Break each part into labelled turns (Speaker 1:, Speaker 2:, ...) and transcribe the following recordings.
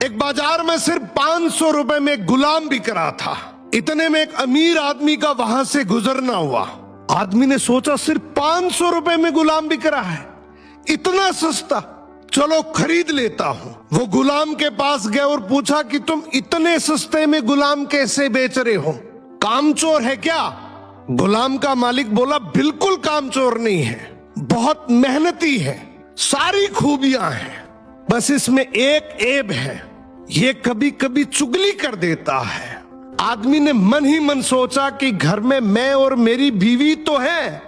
Speaker 1: एक बाजार में सिर्फ 500 रुपए में गुलाम बिक रहा था। इतने में एक अमीर आदमी का वहां से गुजरना हुआ। आदमी ने सोचा सिर्फ 500 रुपए में गुलाम बिक रहा है, इतना सस्ता, चलो खरीद लेता हूं। वो गुलाम के पास गए और पूछा कि तुम इतने सस्ते में गुलाम कैसे बेच रहे हो, कामचोर है क्या? गुलाम का मालिक बोला बिल्कुल कामचोर नहीं है, बहुत मेहनती है, सारी खूबियां हैं, बस इसमें एक ऐब है, ये कभी कभी चुगली कर देता है। आदमी ने मन ही मन सोचा कि घर में मैं और मेरी बीवी तो है,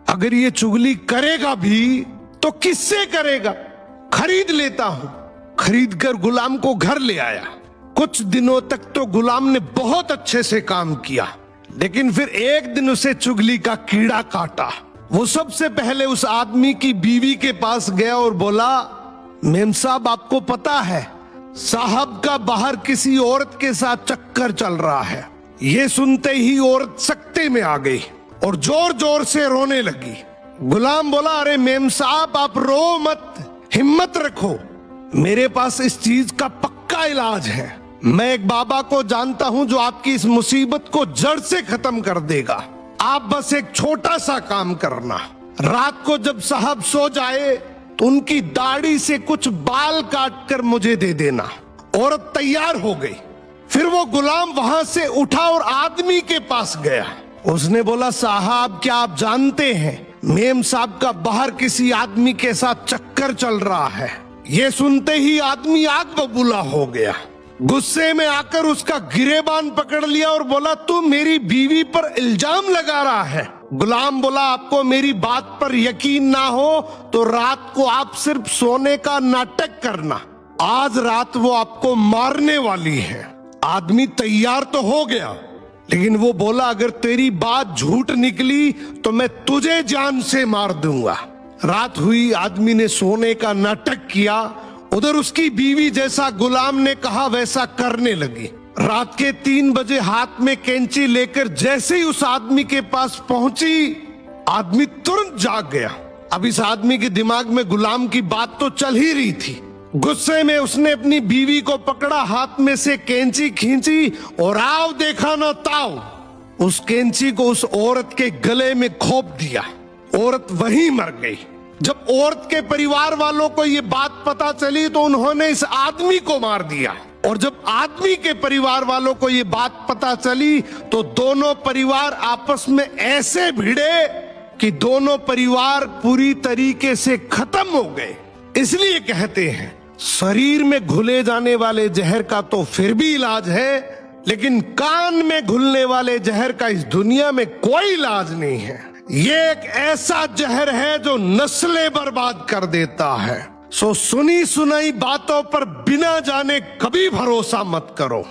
Speaker 1: अगर ये चुगली करेगा भी तो किससे करेगा, खरीद लेता हूं। खरीद कर गुलाम को घर ले आया। कुछ दिनों तक तो गुलाम ने बहुत अच्छे से काम किया, लेकिन फिर एक दिन उसे चुगली का कीड़ा काटा। वो सबसे पहले उस आदमी की बीवी के पास गया और बोला, मेम साहब आपको पता है साहब का बाहर किसी औरत के साथ चक्कर चल रहा है। ये सुनते ही औरत सकते में आ गई और जोर जोर से रोने लगी। गुलाम बोला, अरे मेम साहब आप रो मत, हिम्मत रखो, मेरे पास इस चीज का पक्का इलाज है। मैं एक बाबा को जानता हूं जो आपकी इस मुसीबत को जड़ से खत्म कर देगा। आप बस एक छोटा सा काम करना, रात को जब साहब सो जाए तो उनकी दाढ़ी से कुछ बाल काट कर मुझे दे देना। औरत तैयार हो गई। फिर वो गुलाम वहां से उठा और आदमी के पास गया। उसने बोला, साहब क्या आप जानते हैं मेम साहब का बाहर किसी आदमी के साथ चक्कर चल रहा है। ये सुनते ही आदमी आग बबूला हो गया। गुस्से में आकर उसका गिरेबान पकड़ लिया और बोला, तू मेरी बीवी पर इल्जाम लगा रहा है। गुलाम बोला, आपको मेरी बात पर यकीन ना हो तो रात को आप सिर्फ सोने का नाटक करना, आज रात वो आपको मारने वाली है। आदमी तैयार तो हो गया, लेकिन वो बोला, अगर तेरी बात झूठ निकली तो मैं तुझे जान से मार दूंगा। रात हुई, आदमी ने सोने का नाटक किया। उधर उसकी बीवी जैसा गुलाम ने कहा वैसा करने लगी। रात के 3 बजे हाथ में कैंची लेकर जैसे ही उस आदमी के पास पहुंची, आदमी तुरंत जाग गया। अब इस आदमी के दिमाग में गुलाम की बात तो चल ही रही थी। गुस्से में उसने अपनी बीवी को पकड़ा, हाथ में से कैंची खींची और आओ देखा ना ताओ, उस कैंची को उस औरत के गले में खोप दिया। औरत वहीं मर गई। जब औरत के परिवार वालों को ये बात पता चली तो उन्होंने इस आदमी को मार दिया, और जब आदमी के परिवार वालों को ये बात पता चली तो दोनों परिवार आपस में ऐसे भिड़े कि दोनों परिवार पूरी तरीके से खत्म हो गए। इसलिए कहते हैं शरीर में घुले जाने वाले जहर का तो फिर भी इलाज है, लेकिन कान में घुलने वाले जहर का इस दुनिया में कोई इलाज नहीं है। ये एक ऐसा जहर है जो नस्लें बर्बाद कर देता है। सो सुनी सुनाई बातों पर बिना जाने कभी भरोसा मत करो।